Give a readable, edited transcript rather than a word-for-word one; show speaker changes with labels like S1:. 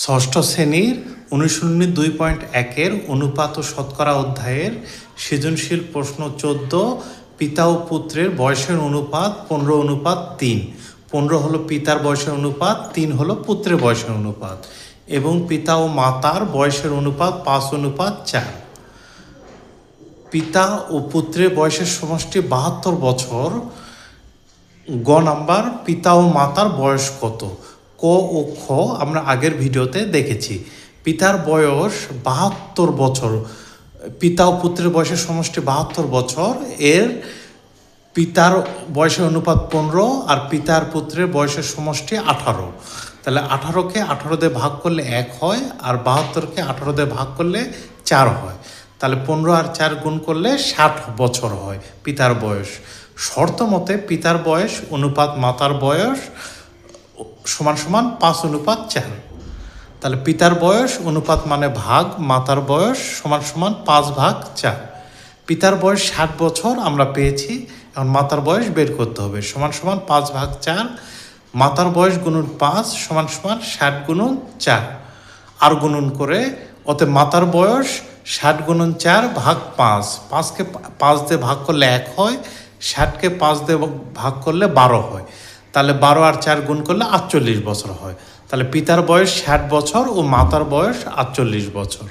S1: ষষ্ঠ শ্রেণীর অনুশীলনী 2.1-এর অনুপাত ও শতকরা অধ্যায়ের সৃজনশীল প্রশ্ন 14 পিতা ও পুত্রের বয়সের অনুপাত 15:3। 15 হলো পিতার বয়সের অনুপাত, 3 হলো পুত্রের বয়সের অনুপাত এবং পিতা ও মাতার বয়সের অনুপাত 5:4। পিতা ও পুত্রের বয়সের সমষ্টি 72 বছর। গ নাম্বার, পিতা ও মাতার বয়স কত? ক ও খ আমরা আগের ভিডিওতে দেখেছি। পিতার বয়স 72 বছর, পিতা ও পুত্রের বয়সের সমষ্টি 72 বছর। এর পিতার বয়সের অনুপাত 15 আর পিতার পুত্রের বয়সের সমষ্টি 18। তাহলে 18কে 18 দিয়ে ভাগ করলে 1 হয়, আর 72কে 18 দিয়ে ভাগ করলে 4 হয়। তাহলে 15 আর 4 গুণ করলে 60 বছর হয় পিতার বয়স। শর্ত মতে পিতার বয়স অনুপাত মাতার বয়স সমান সমান 5:4। তাহলে পিতার বয়স অনুপাত মানে ভাগ মাতার বয়স সমান সমান 5/4। পিতার বয়স 60 বছর আমরা পেয়েছি, এখন মাতার বয়স বের করতে হবে। সমান সমান 5/4, মাতার বয়স গুণন 5 সমান সমান 60 গুণন 4। আর গুণন করে অতএব মাতার বয়স 60 গুণন 4 ভাগ 5। 5কে 5 দিয়ে ভাগ করলে 1 হয়, 60কে 5 দিয়ে ভাগ করলে 12 হয়। তাহলে 12 আর 4 গুণ করলে 48 বছর হয়। তাহলে পিতার বয়স 60 বছর ও মাতার বয়স 48 বছর।